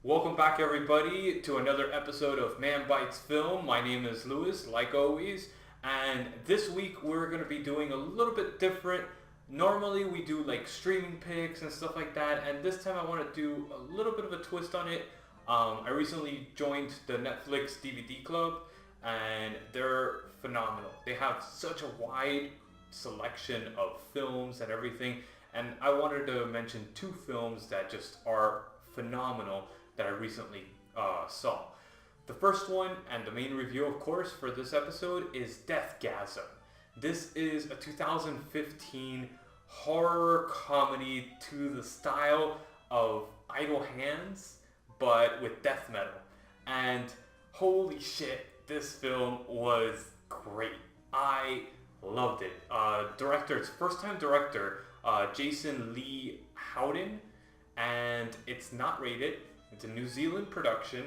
Welcome back, everybody, to another episode of Man Bites Film. My name is Louis, like always, and this week we're going to be doing a little bit different. Normally, we do like streaming picks and stuff like that, and this time I want to do a little bit of a twist on it. I recently joined the Netflix DVD club, and they're phenomenal. They have such a wide selection of films and everything, and I wanted to mention two films that just are phenomenal that I recently saw. The first one, and the main review, of course, for this episode is Deathgasm. This is a 2015 horror comedy to the style of Idle Hands, but with death metal. And holy shit, this film was great. I loved it. Its first time director, Jason Lee Howden, and it's not rated. It's a New Zealand production,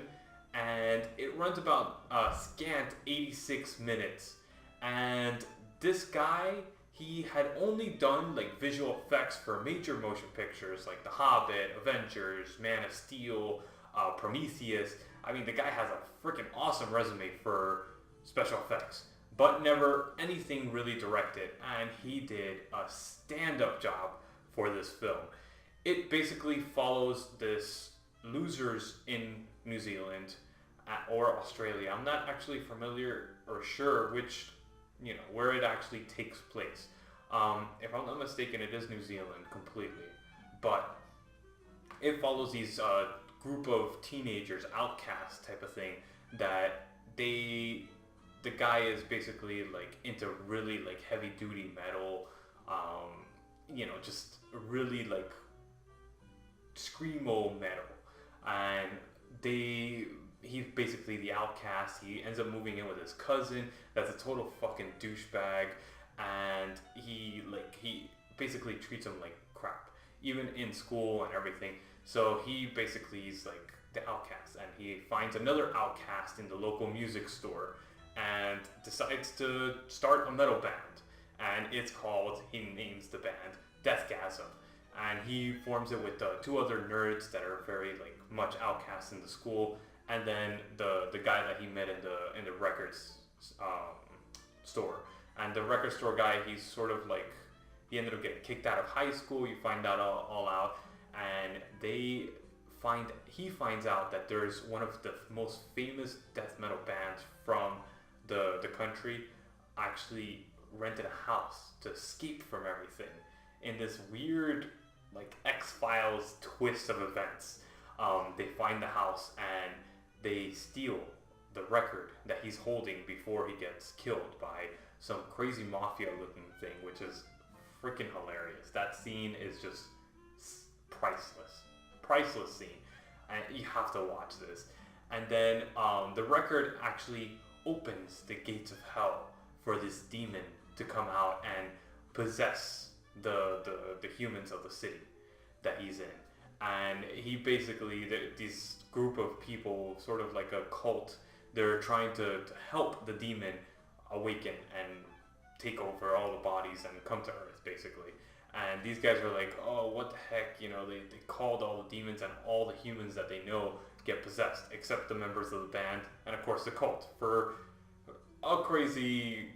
and it runs about scant 86 minutes. And this guy, he had only done like visual effects for major motion pictures like The Hobbit, Avengers, Man of Steel, Prometheus. I mean, the guy has a freaking awesome resume for special effects, but never anything really directed. And he did a stand-up job for this film. It basically follows this losers in New Zealand or Australia. I'm not actually familiar or sure which, where it actually takes place. If I'm not mistaken, it is New Zealand completely. But it follows these group of teenagers, outcasts type of thing, that the guy is basically like into really like heavy duty metal, just really like screamo metal. And he's basically the outcast. He ends up moving in with his cousin that's a total fucking douchebag, and he basically treats him like crap, even in school and everything. So he basically is like the outcast, and he finds another outcast in the local music store and decides to start a metal band. And he names the band Deathgasm. And he forms it with two other nerds that are very like much outcasts in the school, and then the guy that he met in the records store. And the record store guy, he's sort of like, he ended up getting kicked out of high school. You find that all out, and he finds out that there's one of the most famous death metal bands from the country actually rented a house to escape from everything in this weird like X-Files twist of events. They find the house and they steal the record that he's holding before he gets killed by some crazy mafia looking thing, which is freaking hilarious. That scene is just priceless scene, and you have to watch this. And then the record actually opens the gates of hell for this demon to come out and possess the humans of the city that he's in. And he basically, this group of people, sort of like a cult, they're trying to help the demon awaken and take over all the bodies and come to Earth, basically. And these guys are like, oh, what the heck, they called all the demons, and all the humans that they know get possessed, except the members of the band, and of course the cult. For a crazy,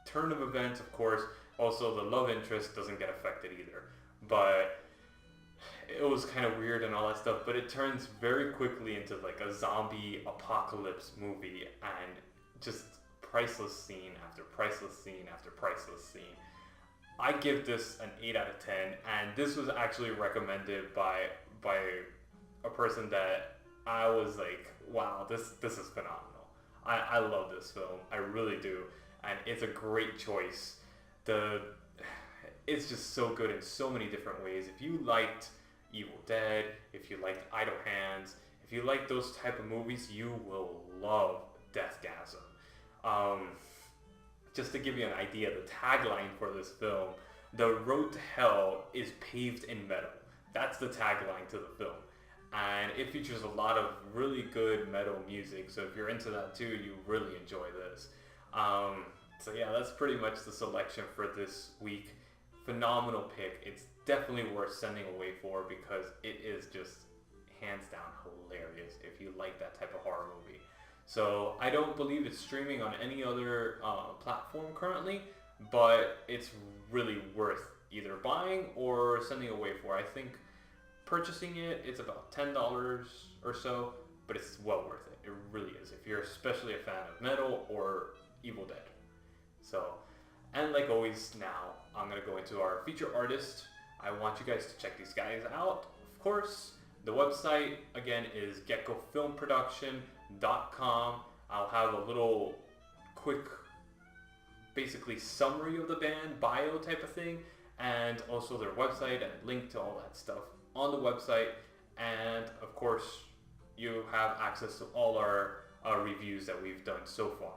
turn of events, of course. Also, the love interest doesn't get affected either. But it was kind of weird and all that stuff. But it turns very quickly into like a zombie apocalypse movie, and just priceless scene after priceless scene after priceless scene. I give this an 8 out of 10, and this was actually recommended by a person that I was like, wow, this is phenomenal. I love this film. I really do. And it's a great choice. It's just so good in so many different ways. If you liked Evil Dead, if you liked Idle Hands, if you like those type of movies, you will love Deathgasm. Just to give you an idea, the tagline for this film, "The road to hell is paved in metal." That's the tagline to the film. And it features a lot of really good metal music. So if you're into that too, you really enjoy this. So yeah, that's pretty much the selection for this week. Phenomenal pick. It's definitely worth sending away for, because it is just hands down hilarious if you like that type of horror movie. So I don't believe it's streaming on any other platform currently, but it's really worth either buying or sending away for. I think purchasing it's about $10 or so, but it's well worth it. It really is, if you're especially a fan of metal or Evil Dead. So, and like always now, I'm going to go into our feature artist. I want you guys to check these guys out, of course. The website, again, is geckofilmproduction.com. I'll have a little quick, basically, summary of the band, bio type of thing, and also their website and link to all that stuff on the website. And, of course, you have access to all our reviews that we've done so far.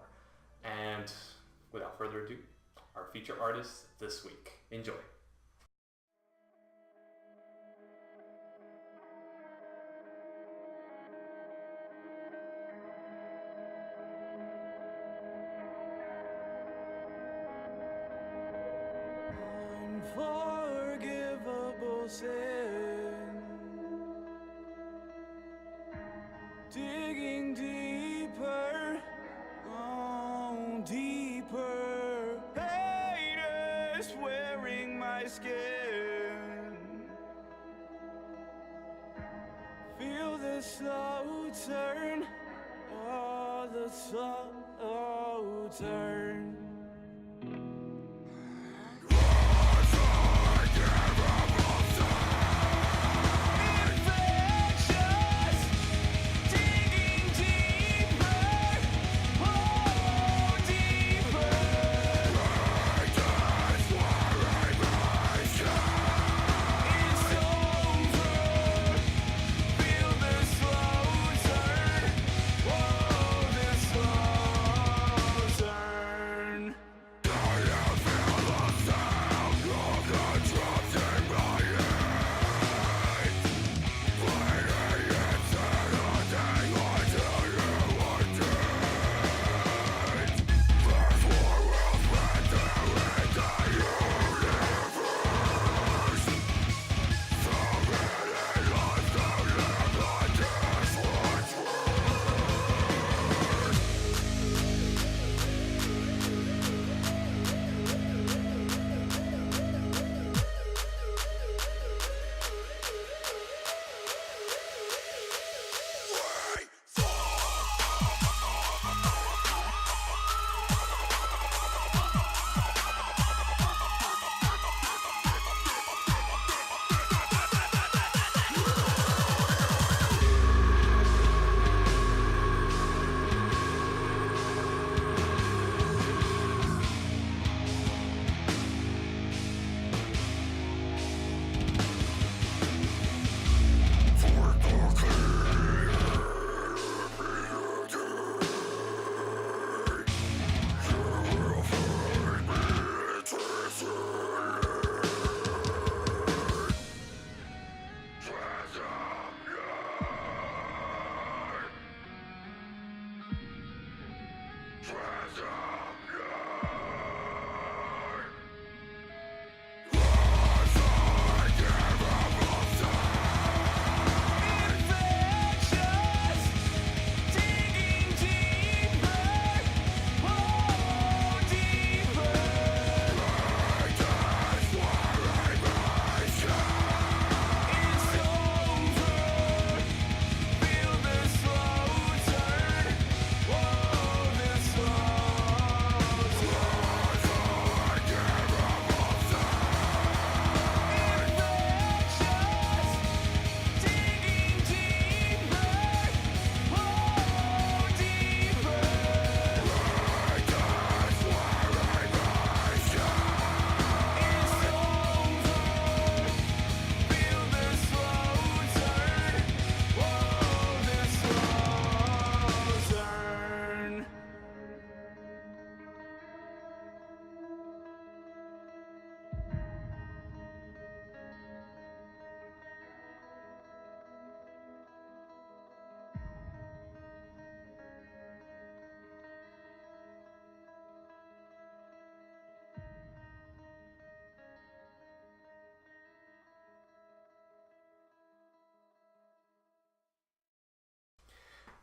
And without further ado, our feature artists this week. Enjoy. Unforgivable sin, digging deeper, oh deeper, haters wearing my skin, feel the slow turn, oh the slow turn. Turn.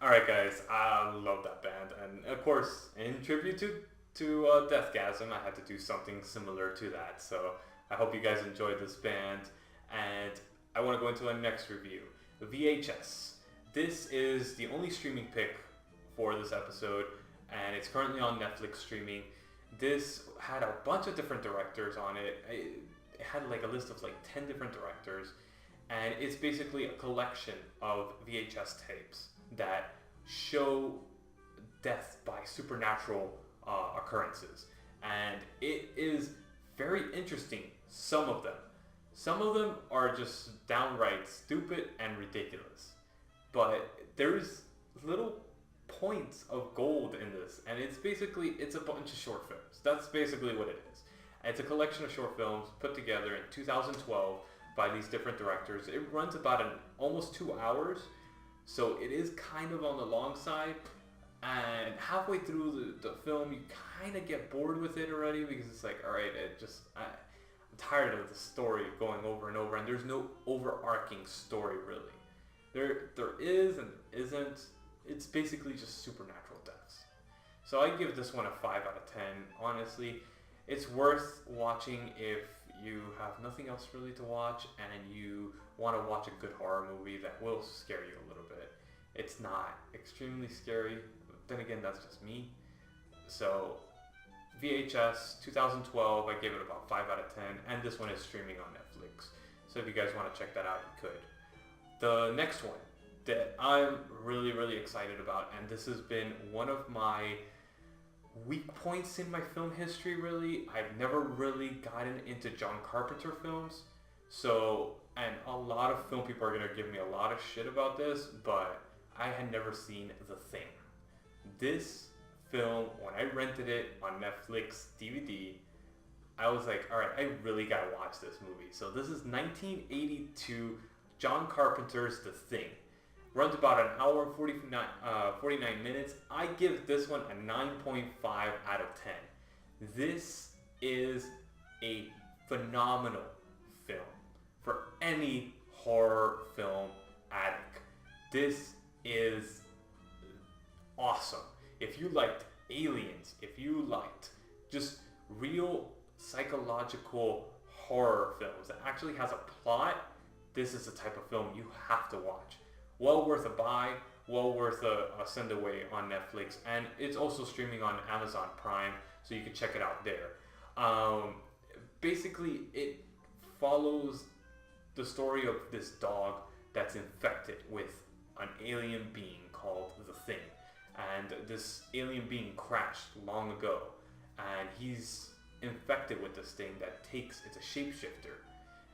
Alright guys, I love that band, and of course, in tribute to Deathgasm, I had to do something similar to that, so I hope you guys enjoyed this band, and I want to go into our next review, VHS. This is the only streaming pick for this episode, and it's currently on Netflix streaming. This had a bunch of different directors on it. It had like a list of like 10 different directors, and it's basically a collection of VHS tapes that show death by supernatural occurrences, and it is very interesting. Some of them are just downright stupid and ridiculous, but there's little points of gold in this, and it's a bunch of short films. That's basically what it is. It's a collection of short films put together in 2012 by these different directors. It runs about almost 2 hours. So it is kind of on the long side, and halfway through the film, you kind of get bored with it already because it's like, all right, I'm tired of the story going over and over, and there's no overarching story really. There is and isn't. It's basically just supernatural deaths. So I give this one a 5 out of 10. Honestly, it's worth watching if you have nothing else really to watch and you want to watch a good horror movie that will scare you a little bit. It's not extremely scary, but then again, that's just me. So VHS 2012, I gave it about 5 out of 10, and this one is streaming on Netflix. So if you guys want to check that out, you could. The next one that I'm really, really excited about, and this has been one of my weak points in my film history really. I've never really gotten into John Carpenter films, and a lot of film people are going to give me a lot of shit about this, but I had never seen The Thing. This film, when I rented it on Netflix DVD, I was like, alright, I really gotta watch this movie. So this is 1982 John Carpenter's The Thing. Runs about an hour and 49 minutes. I give this one a 9.5 out of 10. This is a phenomenal film for any horror film addict. This is awesome. If you liked Aliens, if you liked just real psychological horror films that actually has a plot, this is the type of film you have to watch. Well worth a buy, well worth a send away on Netflix, and it's also streaming on Amazon Prime, so you can check it out there. Basically, it follows the story of this dog that's infected with an alien being called The Thing. And this alien being crashed long ago, and he's infected with this thing that it's a shapeshifter,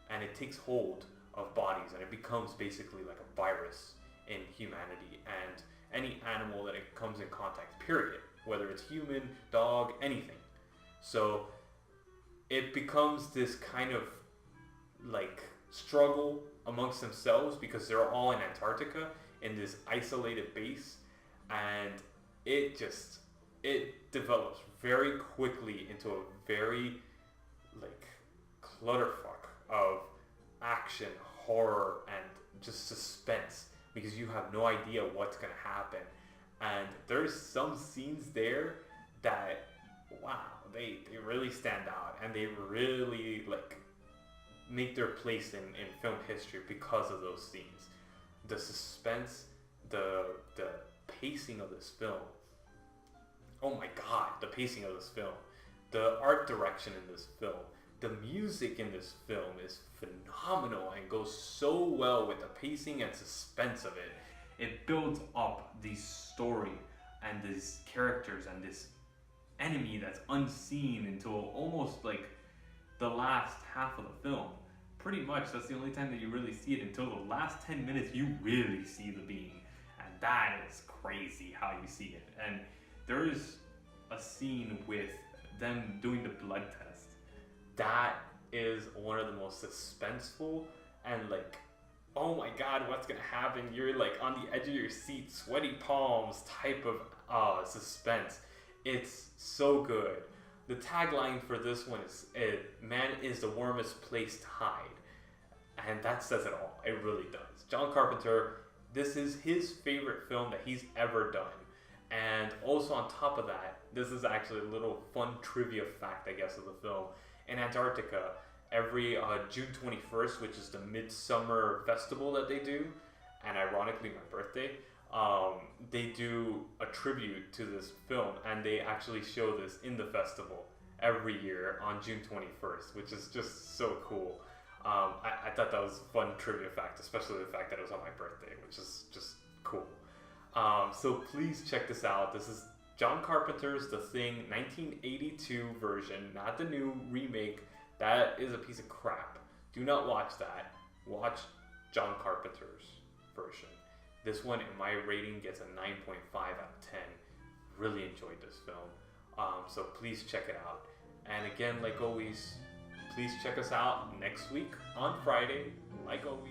and it takes hold of bodies, and it becomes basically like a virus in humanity and any animal that it comes in contact, period, whether it's human, dog, anything. So it becomes this kind of like struggle amongst themselves because they're all in Antarctica in this isolated base, and it develops very quickly into a very like clutterfuck of action, horror, and just suspense because you have no idea what's gonna happen. And there's some scenes there that, wow, they really stand out, and they really like make their place in film history because of those scenes. The suspense, the pacing of this film. Oh my god, the pacing of this film. The art direction in this film. The music in this film is phenomenal and goes so well with the pacing and suspense of it. It builds up the story and these characters and this enemy that's unseen until almost like the last half of the film. Pretty much that's the only time that you really see it. Until the last 10 minutes you really see the being, and that is crazy how you see it. And there is a scene with them doing the blood test that is one of the most suspenseful and like, oh my god, what's gonna happen? You're like on the edge of your seat, sweaty palms type of suspense. It's so good. The tagline for this one is, man is the warmest place to hide. And that says it all. It really does. John Carpenter, this is his favorite film that he's ever done. And also on top of that, this is actually a little fun trivia fact, I guess, of the film. In Antarctica, every June 21st, which is the midsummer festival that they do, and ironically my birthday, they do a tribute to this film, and they actually show this in the festival every year on June 21st, which is just so cool. I thought that was a fun trivia fact, especially the fact that it was on my birthday, which is just cool. So please check this out. This is John Carpenter's The Thing 1982 version, not the new remake. That is a piece of crap. Do not watch that. Watch John Carpenter's version. This one, in my rating, gets a 9.5 out of 10. Really enjoyed this film. So please check it out. And again, like always, please check us out next week on Friday, like always.